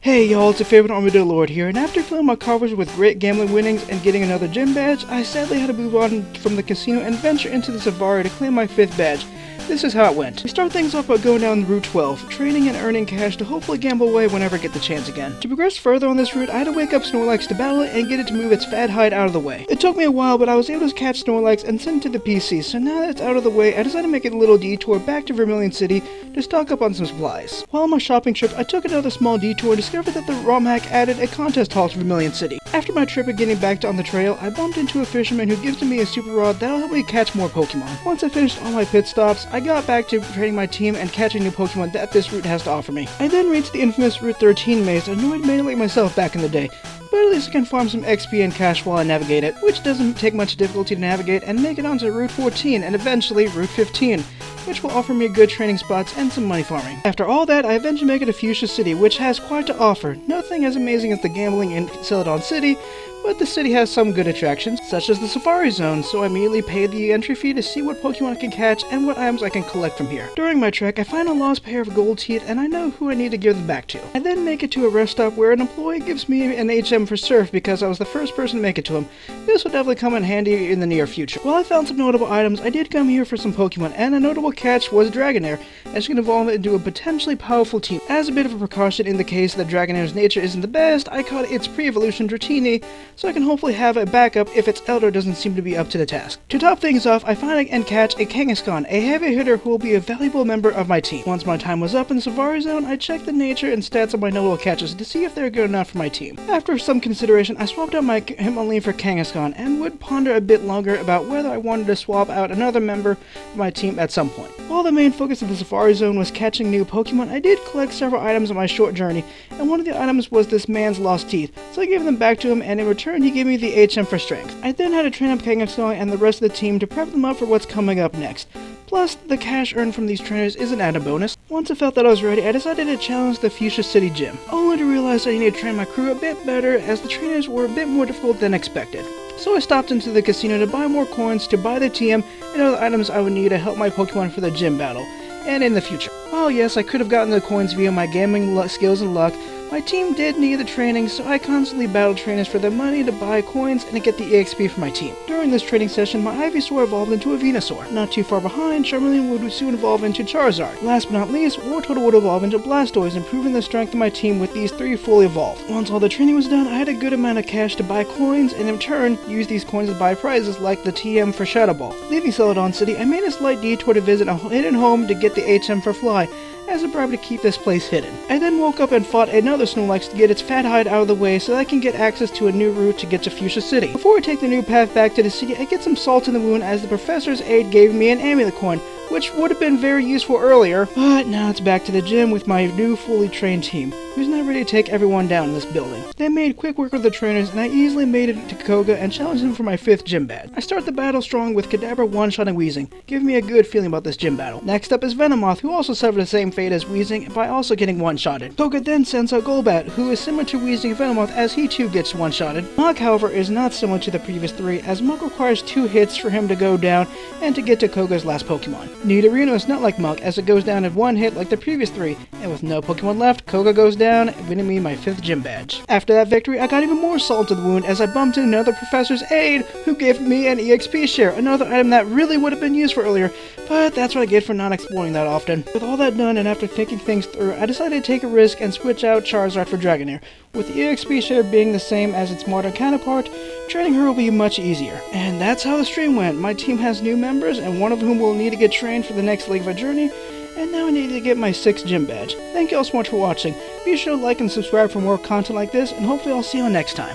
Hey y'all, it's your favorite Armadillo Lord here, and after filling my coffers with great gambling winnings and getting another gym badge, I sadly had to move on from the casino and venture into the safari to claim my 5th badge. This is how it went. We start things off by going down Route 12, training and earning cash to hopefully gamble away whenever I get the chance again. To progress further on this route, I had to wake up Snorlax to battle it and get it to move its fat hide out of the way. It took me a while, but I was able to catch Snorlax and send it to the PC, so now that it's out of the way, I decided to make a little detour back to Vermilion City to stock up on some supplies. While on my shopping trip, I took another small detour and discovered that the ROM hack added a contest hall to Vermilion City. After my trip of getting back on the trail, I bumped into a fisherman who gives me a super rod that'll help me catch more Pokemon. Once I finished all my pit stops, I got back to training my team and catching new Pokemon that this route has to offer me. I then reached the infamous Route 13 maze, annoyed mainly like myself back in the day, but at least I can farm some XP and cash while I navigate it, which doesn't take much difficulty to navigate, and make it onto Route 14 and eventually Route 15, which will offer me good training spots and some money farming. After all that, I eventually make it to Fuchsia City, which has quite to offer. Nothing as amazing as the gambling in Celadon City, but the city has some good attractions, such as the Safari Zone, so I immediately paid the entry fee to see what Pokemon I can catch and what items I can collect from here. During my trek, I find a lost pair of gold teeth, and I know who I need to give them back to. I then make it to a rest stop where an employee gives me an HM for Surf because I was the first person to make it to him. This will definitely come in handy in the near future. While I found some notable items, I did come here for some Pokemon, and a notable catch was Dragonair, as you can evolve it into a potentially powerful team. As a bit of a precaution in the case that Dragonair's nature isn't the best, I caught its pre-evolution Dratini, so I can hopefully have a backup if its elder doesn't seem to be up to the task. To top things off, I find and catch a Kangaskhan, a heavy hitter who will be a valuable member of my team. Once my time was up in the Safari Zone, I checked the nature and stats of my notable catches to see if they're good enough for my team. After some consideration, I swapped out my Himalayan for Kangaskhan and would ponder a bit longer about whether I wanted to swap out another member of my team at some point. While the main focus of the Safari Zone was catching new Pokemon, I did collect several items on my short journey, and one of the items was this man's lost teeth, so I gave them back to him, and in return he gave me the HM for strength. I then had to train up Kangaskhan and the rest of the team to prep them up for what's coming up next. Plus, the cash earned from these trainers is an added bonus. Once I felt that I was ready, I decided to challenge the Fuchsia City gym, only to realize I needed to train my crew a bit better as the trainers were a bit more difficult than expected. So I stopped into the casino to buy more coins to buy the TM and other items I would need to help my Pokemon for the gym battle, and in the future. While yes, I could have gotten the coins via my gambling skills and luck, my team did need the training, so I constantly battled trainers for the money to buy coins and to get the EXP for my team. During this training session, my Ivysaur evolved into a Venusaur. Not too far behind, Charmeleon would soon evolve into Charizard. Last but not least, Wartortle would evolve into Blastoise, improving the strength of my team with these 3 fully evolved. Once all the training was done, I had a good amount of cash to buy coins, and in turn, use these coins to buy prizes like the TM for Shadow Ball. Leaving Celadon City, I made a slight detour to visit a hidden home to get the HM for Fly, as a bribe to keep this place hidden. I then woke up and fought another Snorlax to get its fat hide out of the way so that I can get access to a new route to get to Fuchsia City. Before I take the new path back to the city, I get some salt in the wound as the professor's aide gave me an amulet coin, which would have been very useful earlier, but now it's back to the gym with my new fully trained team, who's not ready to take everyone down in this building. They made quick work of the trainers, and I easily made it to Koga and challenged him for my 5th gym badge. I start the battle strong with Kadabra one-shotting Weezing, giving me a good feeling about this gym battle. Next up is Venomoth, who also suffered the same fate as Weezing by also getting one-shotted. Koga then sends out Golbat, who is similar to Weezing and Venomoth as he too gets one-shotted. Muk, however, is not similar to the previous 3, as Muk requires 2 hits for him to go down and to get to Koga's last Pokemon. Nidorino is not like Muk, as it goes down in 1 hit like the previous 3, and with no Pokemon left, Koga goes down, winning me my 5th gym badge. After that victory, I got even more salt to the wound as I bumped into another professor's aide who gave me an EXP share, another item that really would have been used for earlier, but that's what I get for not exploring that often. With all that done and after thinking things through, I decided to take a risk and switch out Charizard for Dragonair. With the EXP share being the same as its modern counterpart, training her will be much easier. And that's how the stream went. My team has new members, and one of whom will need to get trained for the next leg of our journey, and now I need to get my 6th gym badge. Thank you all so much for watching. Be sure to like and subscribe for more content like this, and hopefully I'll see you all next time.